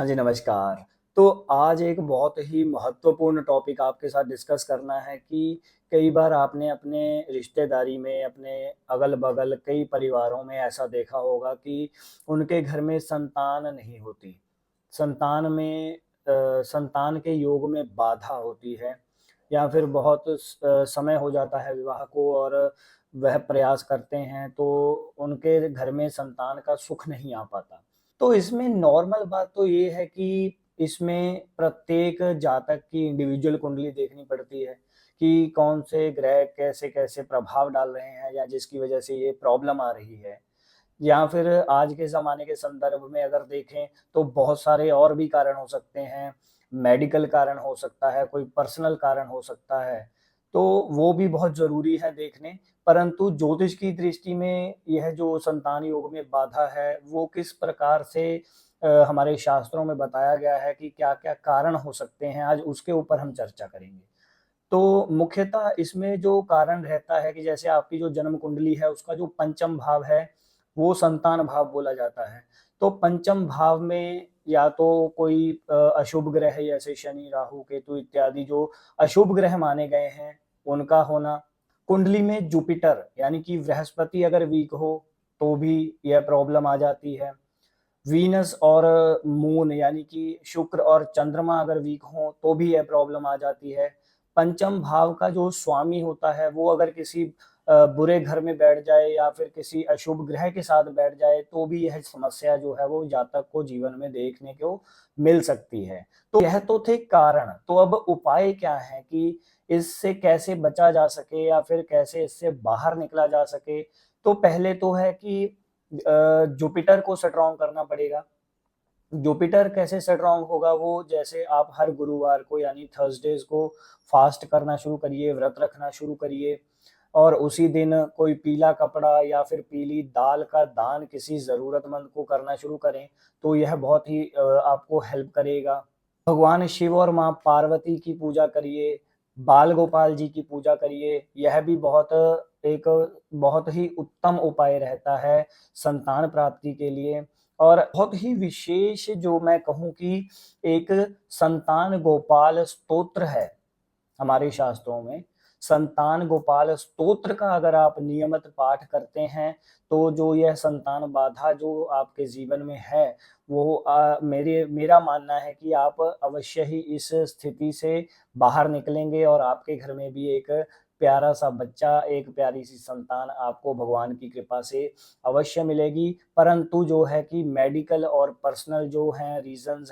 हाँ जी, नमस्कार। तो आज एक बहुत ही महत्वपूर्ण टॉपिक आपके साथ डिस्कस करना है कि कई बार आपने अपने रिश्तेदारी में, अपने अगल-बगल कई परिवारों में ऐसा देखा होगा कि उनके घर में संतान नहीं होती। संतान के योग में बाधा होती है या फिर बहुत समय हो जाता है विवाह को और वह प्रयास करते हैं, तो उनके घर में संतान का सुख नहीं आ पाता। तो इसमें नॉर्मल बात तो ये है कि इसमें प्रत्येक जातक की इंडिविजुअल कुंडली देखनी पड़ती है कि कौन से ग्रह कैसे-कैसे प्रभाव डाल रहे हैं या जिसकी वजह से ये प्रॉब्लम आ रही है। या फिर आज के ज़माने के संदर्भ में अगर देखें तो बहुत सारे और भी कारण हो सकते हैं, मेडिकल कारण हो सकता है, कोई पर्सनल कारण हो सकता है, तो वो भी बहुत ज़रूरी है देखने। परंतु ज्योतिष की दृष्टि में यह जो संतान योग में बाधा है, वो किस प्रकार से हमारे शास्त्रों में बताया गया है कि क्या-क्या कारण हो सकते हैं, आज उसके ऊपर हम चर्चा करेंगे। तो मुख्यतः इसमें जो कारण रहता है कि जैसे आपकी जो जन्म कुंडली है, उसका जो पंचम भाव है, वो संतान भाव बोला जाता है। तो पंचम भाव में या तो कोई अशुभ ग्रह जैसे शनि, राहु, केतु इत्यादि जो अशुभ ग्रह माने गए हैं, उनका होना। कुंडली में जुपिटर यानी कि बृहस्पति अगर वीक हो, तो भी यह प्रॉब्लम आ जाती है। वीनस और मून यानी कि शुक्र और चंद्रमा अगर वीक हों तो भी यह प्रॉब्लम आ जाती है। पंचम भाव का जो स्वामी होता है वो अगर किसी बुरे घर में बैठ जाए या फिर किसी अशुभ ग्रह के साथ बैठ जाए तो भी यह समस्या जो है वो जातक को जीवन में देखने को मिल सकती है। तो यह तो थे कारण, तो अब उपाय क्या है कि इससे कैसे बचा जा सके या फिर कैसे इससे बाहर निकला जा सके? तो पहले तो है कि जुपिटर को स्ट्रॉन्ग करना पड़ेगा। जुपिटर कैसे स्ट्रॉन्ग होगा वो जैसे आप हर गुरुवार को यानी थर्सडेज़ को फ़ास्ट करना शुरू करिए, व्रत रखना शुरू करिए और उसी दिन कोई पीला कपड़ा या फिर पीली दाल का दान किसी ज़रूरतमंद को करना शुरू करें, तो यह बहुत ही आपको हेल्प करेगा। भगवान शिव और माँ पार्वती की पूजा करिए, बाल गोपाल जी की पूजा करिए, यह भी एक बहुत ही उत्तम उपाय रहता है संतान प्राप्ति के लिए। और बहुत ही विशेष जो मैं कहूँ कि एक संतान गोपाल स्तोत्र है हमारे शास्त्रों में। संतान गोपाल स्तोत्र का अगर आप नियमित पाठ करते हैं, तो जो यह संतान बाधा जो आपके जीवन में है, वो मेरा मानना है कि आप अवश्य ही इस स्थिति से बाहर निकलेंगे और आपके घर में भी एक प्यारा-सा बच्चा, एक प्यारी-सी संतान आपको भगवान की कृपा से अवश्य मिलेगी। परंतु जो है कि मेडिकल और पर्सनल जो हैं रीज़न्स हैं